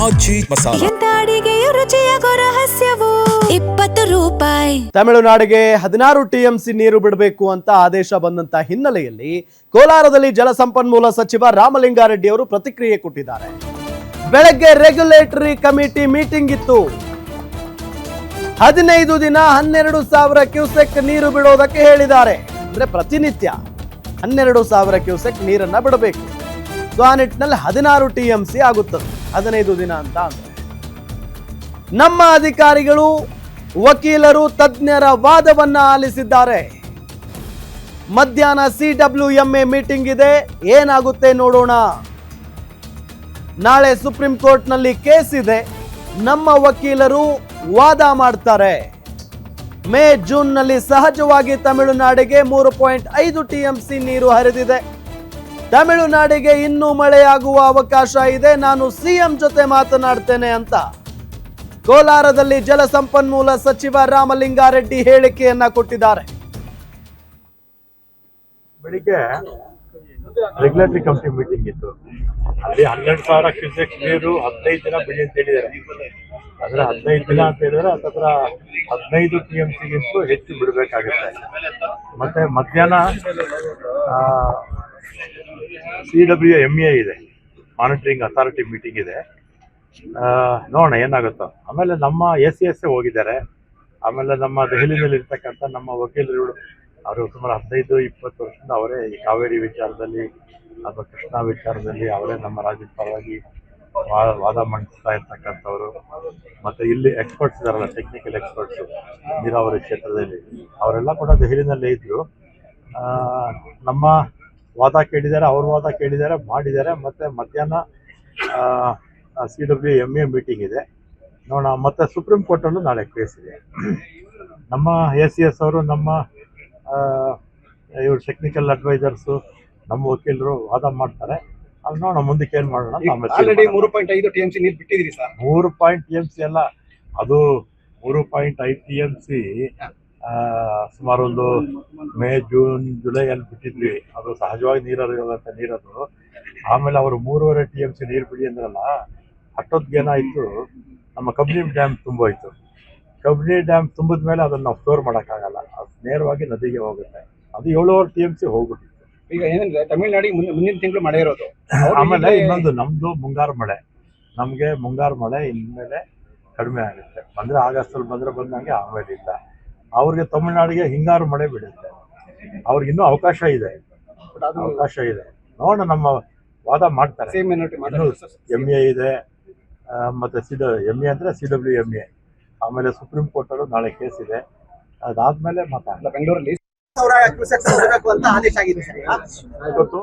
ಆಜಿ ಮಸಾಲ ಎಂತ ಅಡಿಗೆಯ ರುಚಿಯಾಗೋ ರಹಸ್ಯವು 20 ರೂಪಾಯಿ. ತಮಿಳುನಾಡಿಗೆ 16 ಟಿಎಂಸಿ ನೀರು ಬಿಡಬೇಕು ಅಂತ ಆದೇಶ ಬಂದಂತ ಹಿನ್ನೆಲೆಯಲ್ಲಿ ಕೋಲಾರದಲ್ಲಿ ಜಲಸಂಪನ್ಮೂಲ ಸಚಿವ ರಾಮಲಿಂಗಾರೆಡ್ಡಿ ಅವರು ಪ್ರತಿಕ್ರಿಯೆ ಕೊಟ್ಟಿದ್ದಾರೆ. ಬೆಳಗ್ಗೆ ರೆಗ್ಯುಲೇಟರಿ ಕಮಿಟಿ ಮೀಟಿಂಗ್ ಇತ್ತು. 15 ದಿನ 12,000 ಕ್ಯೂಸೆಕ್ ನೀರು ಬಿಡೋದಕ್ಕೆ ಹೇಳಿದ್ದಾರೆ. ಅಂದ್ರೆ ಪ್ರತಿನಿತ್ಯ 12,000 ಕ್ಯೂಸೆಕ್ ನೀರನ್ನ ಬಿಡಬೇಕು. ಸೊ ಆ ನಿಟ್ಟಿನಲ್ಲಿ 16 ಟಿಎಂಸಿ ಆಗುತ್ತದೆ 15 ದಿನ ಅಂತ ಅಂದ್ರೆ. ನಮ್ಮ ಅಧಿಕಾರಿಗಳು ವಕೀಲರು ತಜ್ಞರ ವಾದವನ್ನ ಆಲಿಸಿದ್ದಾರೆ. ಮಧ್ಯಾಹ್ನ CWMA ಮೀಟಿಂಗ್ ಇದೆ, ಏನಾಗುತ್ತೆ ನೋಡೋಣ. ನಾಳೆ ಸುಪ್ರೀಂ ಕೋರ್ಟ್ ನಲ್ಲಿ ಕೇಸ್ ಇದೆ, ನಮ್ಮ ವಕೀಲರು ವಾದ ಮಾಡ್ತಾರೆ. ಮೇ ಜೂನ್ ನಲ್ಲಿ ಸಹಜವಾಗಿ ತಮಿಳುನಾಡಿಗೆ 3.5 ಟಿಎಂಸಿ ನೀರು ಹರಿದಿದೆ. ತಮಿಳುನಾಡಿಗೆ ಇನ್ನೂ ಮಳೆಯಾಗುವ ಅವಕಾಶ ಇದೆ. ನಾನು ಸಿಎಂ ಜೊತೆ ಮಾತನಾಡ್ತೇನೆ ಅಂತ ಕೋಲಾರದಲ್ಲಿ ಜಲಸಂಪನ್ಮೂಲ ಸಚಿವ ರಾಮಲಿಂಗಾರೆಡ್ಡಿ ಹೇಳಿಕೆಯನ್ನ ಕೊಟ್ಟಿದ್ದಾರೆ. ಬೆಳಿಗ್ಗೆ ರೆಗ್ಯುಲೇಟರಿ ಕಮಿಟಿ ಮೀಟಿಂಗ್ ಇತ್ತು. ಅಲ್ಲಿ 12,000 ಕ್ಯೂಸೆಕ್ ನೀರು 15 ದಿನ ಬಿಡಿ ಅಂತ ಹೇಳಿದ್ದಾರೆ. ಅಂದ್ರೆ 15 ದಿನ ಅಂತ ಹೇಳಿದ್ರೆ ಹತ್ತಿರ 15 ಟಿಎಂಸಿಗಿಂತಲೂ ಹೆಚ್ಚು ಬಿಡಬೇಕಾಗುತ್ತೆ. ಮತ್ತೆ ಮಧ್ಯಾಹ್ನ CWMA ಇದೆ, ಮಾನಿಟರಿಂಗ್ ಅಥಾರಿಟಿ ಮೀಟಿಂಗ್ ಇದೆ. ನೋಡೋಣ ಏನಾಗುತ್ತೋ. ಆಮೇಲೆ ನಮ್ಮ ACS ಹೋಗಿದ್ದಾರೆ. ಆಮೇಲೆ ನಮ್ಮ ದೆಹಲಿನಲ್ಲಿ ಇರ್ತಕ್ಕಂಥ ನಮ್ಮ ವಕೀಲರುಗಳು ಅವರು ಸುಮಾರು 15-20 ವರ್ಷದಿಂದ ಅವರೇ ಈ ಕಾವೇರಿ ವಿಚಾರದಲ್ಲಿ ಅಥವಾ ಕೃಷ್ಣಾ ವಿಚಾರದಲ್ಲಿ ಅವರೇ ನಮ್ಮ ರಾಜ್ಯದ ಪರವಾಗಿ ವಾದ ಮಂಡಿಸ್ತಾ ಇರ್ತಕ್ಕಂಥವ್ರು. ಮತ್ತು ಇಲ್ಲಿ ಎಕ್ಸ್ಪರ್ಟ್ಸ್ ಇದಾರಲ್ಲ, ಟೆಕ್ನಿಕಲ್ ಎಕ್ಸ್ಪರ್ಟ್ಸು ನೀರಾವರಿ ಕ್ಷೇತ್ರದಲ್ಲಿ, ಅವರೆಲ್ಲ ಕೂಡ ದೆಹಲಿನಲ್ಲೇ ಇದ್ದರು. ನಮ್ಮ ವಾದ ಕೇಳಿದ್ದಾರೆ, ಅವ್ರ ವಾದ ಕೇಳಿದ್ದಾರೆ, ಮಾಡಿದ್ದಾರೆ. ಮತ್ತು ಮಧ್ಯಾಹ್ನ CWMA ಮೀಟಿಂಗ್ ಇದೆ, ನೋಡೋಣ. ಮತ್ತು ಸುಪ್ರೀಂ ಕೋರ್ಟಲ್ಲೂ ನಾಳೆ ಕೇಸ್ ಇದೆ. ನಮ್ಮ ACS ಅವರು, ನಮ್ಮ ಇವರು ಟೆಕ್ನಿಕಲ್ ಅಡ್ವೈಸರ್ಸು, ನಮ್ಮ ವಕೀಲರು ವಾದ ಮಾಡ್ತಾರೆ. ಅಲ್ಲಿ ನೋಡೋಣ ಮುಂದಕ್ಕೆ ಏನು ಮಾಡೋಣ. 3.5 TMC ನೀರು ಬಿಟ್ಟಿದ್ದೀರಿ ಸರ್. 3 TMC ಅಲ್ಲ, ಅದು 3.5 TMC ಸುಮಾರು ಒಂದು ಮೇ ಜೂನ್ ಜುಲೈ ಅಲ್ಲಿ ಬಿಟ್ಟಿದ್ವಿ. ಅದು ಸಹಜವಾಗಿ ನೀರಿರುವಂಥ ನೀರದು. ಆಮೇಲೆ ಅವರು 3.5 TMC ನೀರು ಬಿಡಿ ಅಂದ್ರಲ್ಲ, ಅಷ್ಟೊತ್ತಿಗೆ ಏನಾಯಿತು, ನಮ್ಮ ಕಬಿನಿ ಡ್ಯಾಮ್ ತುಂಬೋಯ್ತು. ಕಬಿನಿ ಡ್ಯಾಮ್ ತುಂಬಿದ ಮೇಲೆ ಅದನ್ನು ನಾವು ಸ್ಟೋರ್ ಮಾಡೋಕ್ಕಾಗಲ್ಲ, ಅದು ನೇರವಾಗಿ ನದಿಗೆ ಹೋಗುತ್ತೆ. ಅದು 7.5 TMC ಹೋಗ್ಬಿಟ್ಟಿತ್ತು. ಈಗ ಏನಂದ್ರೆ ತಮಿಳುನಾಡಿಗೆ ಮುಂದಿನ ತಿಂಗಳು ಮಳೆ ಇರೋದು. ಆಮೇಲೆ ಇನ್ನೊಂದು ನಮ್ಮದು ಮುಂಗಾರು ಮಳೆ, ನಮಗೆ ಮುಂಗಾರು ಮಳೆ ಇನ್ಮೇಲೆ ಕಡಿಮೆ ಆಗುತ್ತೆ. ಬಂದರೆ ಆಗಸ್ಟಲ್ಲಿ ಬಂದಂಗೆ ಆಮೇಲೆ ಇಲ್ಲ. ಅವ್ರಿಗೆ ತಮಿಳುನಾಡಿಗೆ ಹಿಂಗಾರು ಮಳೆ ಬಿಡುತ್ತೆ. ಅವ್ರಿಗಿನ್ನೂ ಅವಕಾಶ ಇದೆ. ನೋಡೋಣ, ನಮ್ಮ ವಾದ ಮಾಡ್ತಾರೆ. ಇನ್ನೂ MA ಇದೆ, ಮತ್ತು MA ಅಂದರೆ CWMA. ಆಮೇಲೆ ಸುಪ್ರೀಂ ಕೋರ್ಟಲ್ಲೂ ನಾಳೆ ಕೇಸ್ ಇದೆ. ಅದಾದ್ಮೇಲೆ ಮಾತಾಡಲ್ಲ. ಬೆಂಗಳೂರಲ್ಲಿ ಇವತ್ತು